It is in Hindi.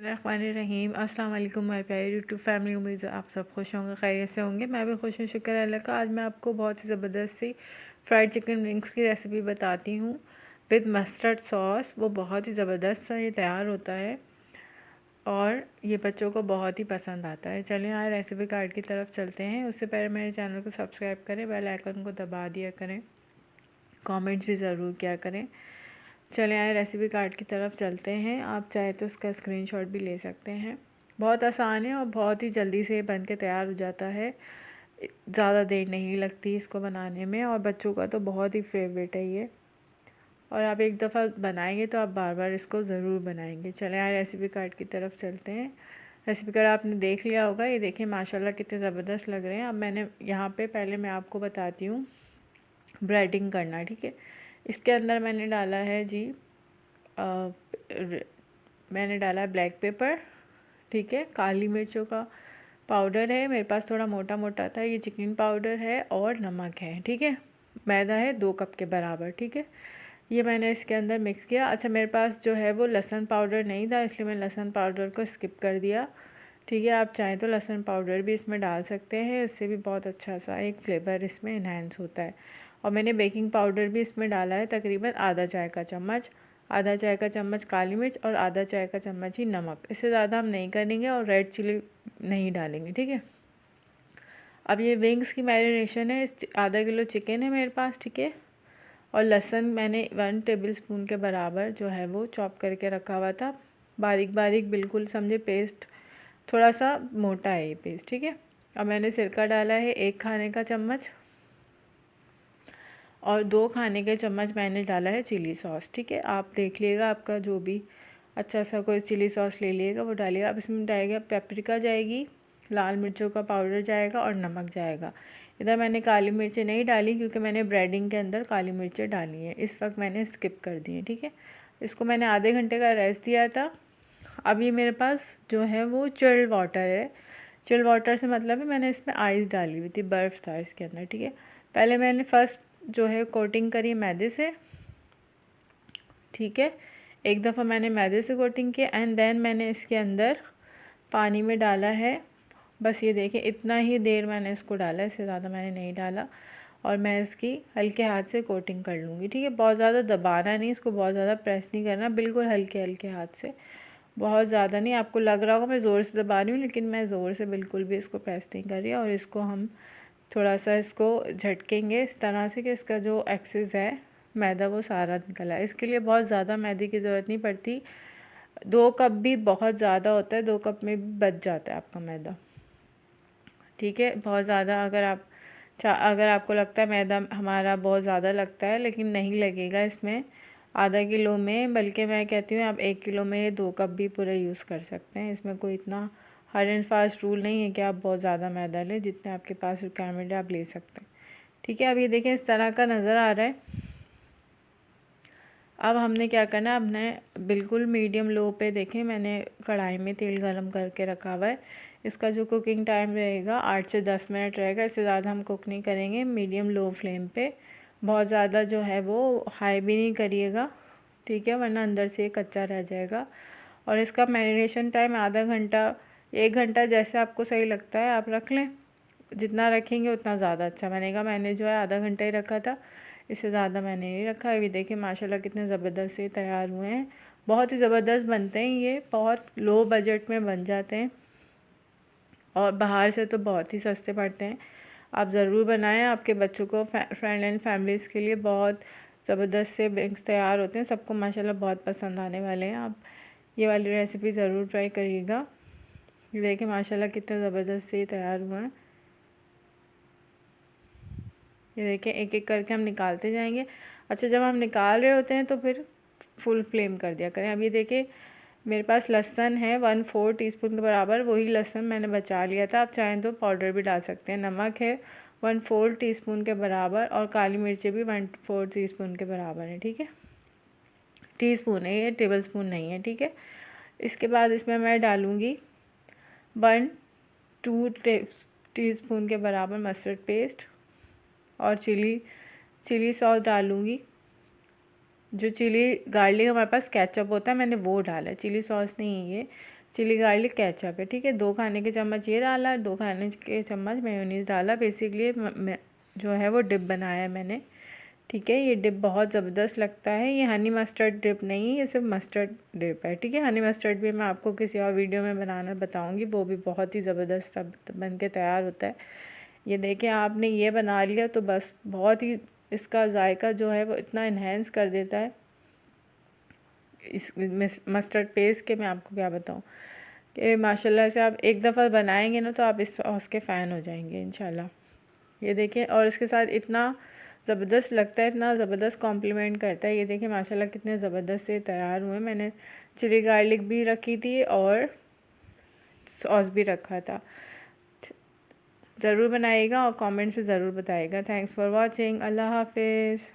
रहीम अस्सलाम वालेकुम माय प्यारे यूट्यूब फैमिली। उम्मीद है आप सब खुश होंगे, खैरियत से होंगे। मैं भी खुश हूँ, शुक्र है अल्लाह का। आज मैं आपको बहुत ही ज़बरदस्त सी फ्राइड चिकन विंग्स की रेसिपी बताती हूँ विद मस्टर्ड सॉस। वो बहुत ही ज़बरदस्त सा ये तैयार होता है और ये बच्चों को बहुत ही पसंद आता है। चलिए आज रेसिपी कार्ड की तरफ चलते हैं। उससे पहले मेरे चैनल को सब्सक्राइब करें, बेल आइकन को दबा दिया करें, कमेंट्स भी ज़रूर किया करें। चले आए रेसिपी कार्ड की तरफ चलते हैं। आप चाहे तो उसका स्क्रीनशॉट भी ले सकते हैं। बहुत आसान है और बहुत ही जल्दी से बन के तैयार हो जाता है। ज़्यादा देर नहीं लगती इसको बनाने में और बच्चों का तो बहुत ही फेवरेट है ये। और आप एक दफ़ा बनाएंगे तो आप बार बार इसको ज़रूर बनाएंगे। चले आए रेसिपी कार्ड की तरफ चलते हैं। रेसिपी कार्ड आपने देख लिया होगा। ये देखिए माशाल्लाह कितने ज़बरदस्त लग रहे हैं। अब मैंने यहाँ पे पहले मैं आपको बताती हूँ ब्रेडिंग करना, ठीक है। इसके अंदर मैंने डाला है जी मैंने डाला ब्लैक पेपर, ठीक है। काली मिर्चों का पाउडर है, मेरे पास थोड़ा मोटा मोटा था। ये चिकन पाउडर है और नमक है, ठीक है। मैदा है 2 कप के बराबर, ठीक है। ये मैंने इसके अंदर मिक्स किया। अच्छा, मेरे पास जो है वो लहसुन पाउडर नहीं था, इसलिए मैं लहसुन पाउडर को स्किप कर दिया, ठीक है। आप चाहें तो लहसुन पाउडर भी इसमें डाल सकते हैं, इससे भी बहुत अच्छा सा एक फ्लेवर इसमें इन्हेंस होता है। और मैंने बेकिंग पाउडर भी इसमें डाला है, तकरीबन आधा चाय का चम्मच। आधा चाय का चम्मच काली मिर्च और आधा चाय का चम्मच ही नमक, इससे ज़्यादा हम नहीं करेंगे। और रेड चिली नहीं डालेंगे, ठीक है। अब ये विंग्स की मैरिनेशन है। आधा किलो चिकन है मेरे पास, ठीक है। और लहसुन मैंने 1 टेबलस्पून के बराबर जो है वो चॉप करके रखा हुआ था, बारीक बारीक, बिल्कुल समझे पेस्ट। थोड़ा सा मोटा है ये पेस्ट, ठीक है। अब मैंने सिरका डाला है 1 खाने का चम्मच और 2 खाने के चम्मच मैंने डाला है चिली सॉस, ठीक है। आप देख लीजिएगा, आपका जो भी अच्छा सा कोई चिली सॉस ले लीजिएगा वो डालिएगा। अब इसमें डालेगा पेपरिका जाएगी, लाल मिर्चों का पाउडर जाएगा और नमक जाएगा। इधर मैंने काली मिर्चें नहीं डाली क्योंकि मैंने ब्रेडिंग के अंदर काली मिर्चें डाली हैं, इस वक्त मैंने स्किप कर दी है, ठीक है। इसको मैंने आधे घंटे का रेस्ट दिया था। अब ये मेरे पास जो है वो चिल्ड वाटर है। चिल्ड वाटर से मतलब है मैंने इसमें आइस डाली हुई थी, बर्फ़ था इसके अंदर, ठीक है। पहले मैंने फर्स्ट जो है कोटिंग करी मैदे से, ठीक है। एक दफ़ा मैंने मैदे से कोटिंग किया एंड देन मैंने इसके अंदर पानी में डाला है। बस ये देखिए इतना ही देर मैंने इसको डाला, इससे ज़्यादा मैंने नहीं डाला। और मैं इसकी हल्के हाथ से कोटिंग कर लूँगी, ठीक है। बहुत ज़्यादा दबाना नहीं, इसको बहुत ज़्यादा प्रेस नहीं करना, बिल्कुल हल्के हल्के हाथ से, बहुत ज़्यादा नहीं। आपको लग रहा होगा मैं ज़ोर से दबा रही हूँ, लेकिन मैं ज़ोर से बिल्कुल भी इसको प्रेस नहीं कर रही। और इसको हम थोड़ा सा इसको झटकेंगे इस तरह से कि इसका जो एक्सेस है मैदा वो सारा निकल आए। इसके लिए बहुत ज़्यादा मैदे की ज़रूरत नहीं पड़ती। 2 कप भी बहुत ज़्यादा होता है, 2 कप में भी बच जाता है आपका मैदा, ठीक है। बहुत ज़्यादा अगर आपको लगता है मैदा हमारा बहुत ज़्यादा लगता है, लेकिन नहीं लगेगा इसमें आधा किलो में, बल्कि मैं कहती हूँ आप 1 किलो में 2 कप भी पूरा यूज़ कर सकते हैं। इसमें कोई इतना हार्ड एंड फास्ट रूल नहीं है कि आप बहुत ज़्यादा मैदा लें, जितने आपके पास रिक्वायरमेंट है आप ले सकते हैं, ठीक है। अब ये देखें इस तरह का नज़र आ रहा है। अब हमने क्या करना है, हमने बिल्कुल मीडियम लो पे, देखें मैंने कढ़ाई में तेल गरम करके रखा हुआ है। इसका जो कुकिंग टाइम रहेगा 8 से 10 मिनट रहेगा, इससे ज़्यादा हम कुक नहीं करेंगे। मीडियम लो फ्लेम पे, बहुत ज़्यादा जो है वो हाई भी नहीं करिएगा, ठीक है, वरना अंदर से कच्चा रह जाएगा। और इसका मैरिनेशन टाइम आधा घंटा 1 घंटा जैसे आपको सही लगता है आप रख लें। जितना रखेंगे उतना ज़्यादा अच्छा बनेगा। मैंने जो है आधा घंटा ही रखा था, इससे ज़्यादा मैंने नहीं रखा। अभी देखिए माशाल्लाह कितने ज़बरदस्त से तैयार हुए हैं। बहुत ही ज़बरदस्त बनते हैं ये, बहुत लो बजट में बन जाते हैं और बाहर से तो बहुत ही सस्ते पड़ते हैं। आप ज़रूर बनाएं, आपके बच्चों को फ्रेंड एंड फैमिलीज़ के लिए बहुत ज़बरदस्त से विंग्स तैयार होते हैं। सबको माशाल्लाह बहुत पसंद आने वाले हैं। आप ये वाली रेसिपी ज़रूर ट्राई करिएगा। ये देखिए माशाल्लाह कितने ज़बरदस्त से तैयार हुए हैं। ये देखिए एक एक करके हम निकालते जाएंगे। अच्छा, जब हम निकाल रहे होते हैं तो फिर फुल फ्लेम कर दिया करें। अब ये देखिए मेरे पास लहसुन है 1/4 टीस्पून के बराबर, वही लहसुन मैंने बचा लिया था। आप चाहें तो पाउडर भी डाल सकते हैं। नमक है 1/4 टीस्पून के बराबर और काली मिर्चें भी 1/4 टीस्पून के बराबर है, ठीक है। टीस्पून है ये, टेबल स्पून नहीं है, ठीक है। इसके बाद इसमें मैं डालूँगी 1-2 टीस्पून के बराबर मस्टर्ड पेस्ट और चिली सॉस डालूँगी। जो चिली गार्लिक हमारे पास केचप होता है मैंने वो डाला है, चिली सॉस नहीं है ये। चिली गार्लिक केचप है, ठीक है। 2 खाने के चम्मच ये डाला, 2 खाने के चम्मच मेयोनीज़ डाला। बेसिकली जो है वो डिप बनाया है मैंने, ठीक है। ये डिप बहुत ज़बरदस्त लगता है। ये हनी मस्टर्ड डिप नहीं है, ये सिर्फ मस्टर्ड डिप है, ठीक है। हनी मस्टर्ड भी मैं आपको किसी और वीडियो में बनाना बताऊंगी, वो भी बहुत ही ज़बरदस्त सब बन के तैयार होता है। ये देखें, आपने ये बना लिया तो बस बहुत ही इसका जायका जो है वो इतना इन्हेंस कर देता है इस मस्टर्ड पेस्ट के, मैं आपको क्या बताऊँ कि माशाल्लाह से आप एक दफ़ा बनाएंगे ना तो आप इस सॉस के फ़ैन हो जाएंगे इंशाल्लाह। ये देखें, और इसके साथ इतना ज़बरदस्त लगता है, इतना ज़बरदस्त कॉम्प्लीमेंट करता है। ये देखें माशाल्लाह कितने ज़बरदस्त से तैयार हुए। मैंने चिली गार्लिक भी रखी थी और सॉस भी रखा था। ज़रूर बनाइएगा और कमेंट्स में ज़रूर बताइएगा। Thanks for watching. अल्लाह हाफिज़।